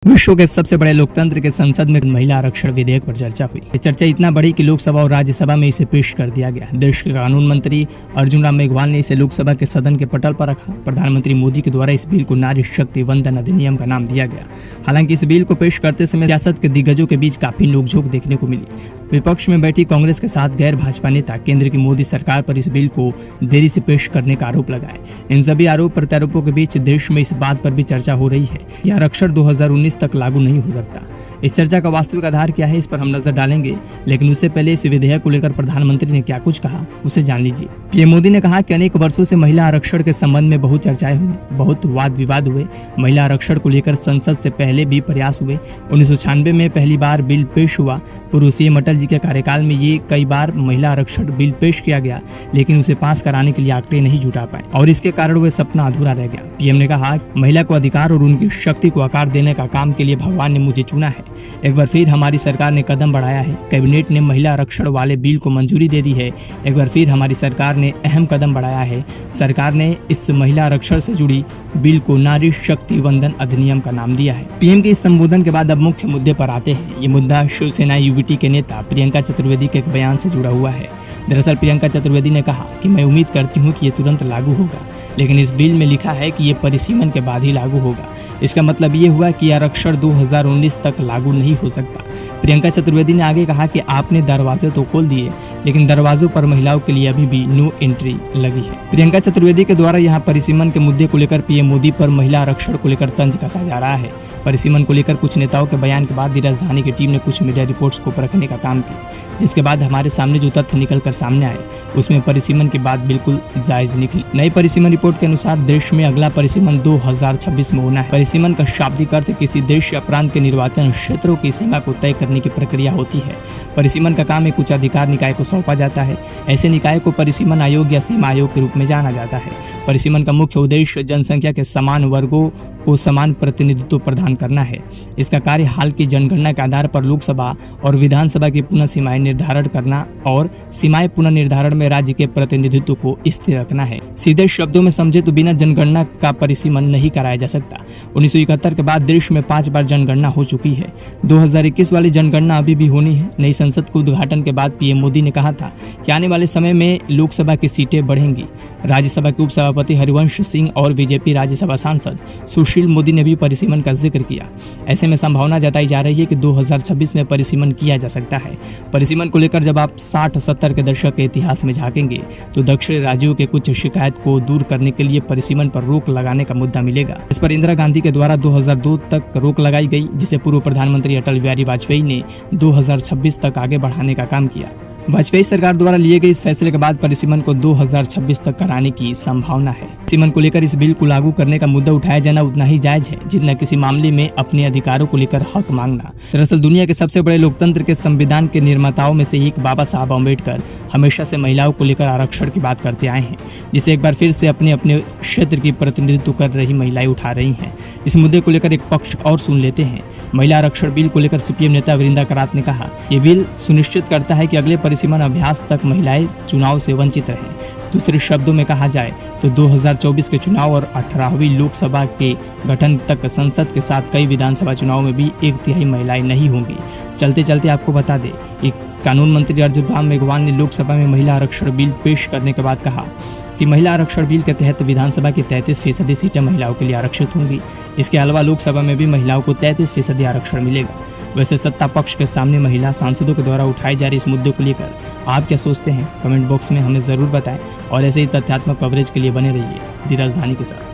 विश्व के सबसे बड़े लोकतंत्र के संसद में महिला आरक्षण विधेयक पर चर्चा हुई। ये चर्चा इतना बढ़ी कि लोकसभा और राज्यसभा में इसे पेश कर दिया गया। देश के कानून मंत्री अर्जुन राम मेघवाल ने इसे लोकसभा के सदन के पटल पर रखा। प्रधानमंत्री मोदी के द्वारा इस बिल को नारी शक्ति वंदन अधिनियम का नाम दिया गया। हालांकि इस बिल को पेश करते समय सियासत के दिग्गजों के बीच काफी नोकझोंक देखने को मिली। विपक्ष में बैठी कांग्रेस के साथ गैर भाजपा नेता केंद्र की मोदी सरकार पर इस बिल को देरी से पेश करने का आरोप लगाए। इन सभी आरोप प्रत्यारोपों के बीच देश में इस बात पर भी चर्चा हो रही है कि आरक्षण 2019 तक लागू नहीं हो सकता। इस चर्चा का वास्तविक आधार क्या है, इस पर हम नजर डालेंगे, लेकिन उससे पहले इस विधेयक को लेकर प्रधानमंत्री ने क्या कुछ कहा उसे जान लीजिए। पीएम मोदी ने कहा कि अनेक वर्षों से महिला आरक्षण के संबंध में बहुत चर्चाएं हुई, बहुत वाद विवाद हुए। महिला आरक्षण को लेकर संसद से पहले भी प्रयास हुए। 1996 में पहली बार बिल पेश हुआ। पूर्व सीएम अटल जी के कार्यकाल में ये कई बार महिला आरक्षण बिल पेश किया गया, लेकिन उसे पास कराने के लिए आंकड़े नहीं जुटा पाए और इसके कारण वह सपना अधूरा रह गया। पीएम ने कहा, महिला को अधिकार और उनकी शक्ति को आकार देने का काम के लिए भगवान ने मुझे चुना है। एक बार फिर हमारी सरकार ने कदम बढ़ाया है। कैबिनेट ने महिला आरक्षण वाले बिल को मंजूरी दे दी है। एक बार फिर हमारी सरकार ने अहम कदम बढ़ाया है। सरकार ने इस महिला आरक्षण से जुड़ी बिल को नारी शक्ति वंदन अधिनियम का नाम दिया है। पीएम के इस संबोधन के बाद अब मुख्य मुद्दे पर आते हैं। ये मुद्दा शिवसेना यूबीटी के नेता प्रियंका चतुर्वेदी के एक बयान से जुड़ा हुआ है। दरअसल प्रियंका चतुर्वेदी ने कहा कि मैं उम्मीद करती हूँ कि ये तुरंत लागू होगा, लेकिन इस बिल में लिखा है कि ये परिसीमन के बाद ही लागू होगा। इसका मतलब ये हुआ कि आरक्षण 2019 तक लागू नहीं हो सकता। प्रियंका चतुर्वेदी ने आगे कहा कि आपने दरवाजे तो खोल दिए, लेकिन दरवाजों पर महिलाओं के लिए अभी भी नो एंट्री लगी है। प्रियंका चतुर्वेदी के द्वारा यहाँ परिसीमन के मुद्दे को लेकर पीएम मोदी पर महिला आरक्षण को लेकर तंज कसा जा रहा है। परिसीमन को लेकर कुछ नेताओं के बयान के बाद राजधानी की टीम ने कुछ मीडिया रिपोर्ट्स को परखने का काम किया, जिसके बाद हमारे सामने जो तथ्य निकल कर सामने आए उसमें परिसीमन की बात बिल्कुल जायज निकली। नई परिसीमन रिपोर्ट के अनुसार देश में अगला परिसीमन 2026 में होना है। परिसीमन का शाब्दिक अर्थ किसी देश या प्रांत के निर्वाचन क्षेत्रों की सीमा को तय करने की प्रक्रिया होती है। परिसीमन का काम एक उच्चाधिकार निकाय को सौंपा जाता है। ऐसे निकाय को परिसीमन आयोग या सीमा आयोग के रूप में जाना जाता है। परिसीमन का मुख्य उद्देश्य जनसंख्या के समान वर्गों को समान प्रतिनिधित्व प्रदान करना है। इसका कार्य हाल की जनगणना के आधार पर लोकसभा और विधानसभा की पुनः सीमाएं निर्धारण करना और सीमाएं पुनः निर्धारण में राज्य के प्रतिनिधित्व को स्थिर रखना है। सीधे शब्दों में समझे तो बिना जनगणना का परिसीमन नहीं कराया जा सकता। 1971 के बाद देश में 5 बार जनगणना हो चुकी है। 2021 वाली जनगणना अभी भी होनी है। नई संसद के उद्घाटन के बाद पीएम मोदी ने कहा था कि आने वाले समय में लोकसभा की सीटें बढ़ेंगी। राज्यसभा के उपसभापति हरिवंश सिंह और बीजेपी राज्यसभा सांसद सुशील मोदी ने भी परिसीमन का जिक्र किया। ऐसे में संभावना जताई जा रही है कि 2026 में परिसीमन किया जा सकता है। परिसीमन को लेकर जब आप 60-70 के दशक के इतिहास में झांकेंगे तो दक्षिणी राज्यों के कुछ शिकायत को दूर करने के लिए परिसीमन पर रोक लगाने का मुद्दा मिलेगा। इस पर इंदिरा गांधी के द्वारा 2002 तक रोक लगाई गई, जिसे पूर्व प्रधानमंत्री अटल बिहारी वाजपेयी ने 2026 तक आगे बढ़ाने का काम किया। वाजपेयी सरकार द्वारा लिए गए इस फैसले के बाद परिसीमन को 2026 तक कराने की संभावना है। परिसीमन को लेकर इस बिल को लागू करने का मुद्दा उठाया जाना उतना ही जायज है जितना किसी मामले में अपने अधिकारों को लेकर हक मांगना। दरअसल दुनिया के सबसे बड़े लोकतंत्र के संविधान के निर्माताओं में से एक बाबा साहब अम्बेडकर हमेशा से महिलाओं को लेकर आरक्षण की बात करते आए हैं, जिसे एक बार फिर से अपने अपने क्षेत्र की प्रतिनिधित्व कर रही महिलाएं उठा रही हैं। इस मुद्दे को लेकर एक पक्ष और सुन लेते हैं। महिला आरक्षण बिल को लेकर सीपीएम नेता वृंदा करात ने कहा, ये बिल सुनिश्चित करता है कि अगले परिसीमन अभ्यास तक महिलाएं चुनाव से वंचित रहें। दूसरे शब्दों में कहा जाए तो 2024 के चुनाव और 18वीं लोकसभा के गठन तक संसद के साथ कई विधानसभा चुनाव में भी 1/3 महिलाएं नहीं होंगी। चलते चलते आपको बता दें, एक कानून मंत्री अर्जुन राम मेघवाल ने लोकसभा में महिला आरक्षण बिल पेश करने के बाद कहा कि महिला आरक्षण बिल के तहत विधानसभा की 33% सीटें महिलाओं के लिए आरक्षित होंगी। इसके अलावा लोकसभा में भी महिलाओं को 33% आरक्षण मिलेगा। वैसे सत्ता पक्ष के सामने महिला सांसदों के द्वारा उठाए जा रहे इस मुद्दे को लेकर आप क्या सोचते हैं? कमेंट बॉक्स में हमें जरूर बताएं और ऐसे ही तथ्यात्मक कवरेज के लिए बने रहिए दी राजधानी के साथ।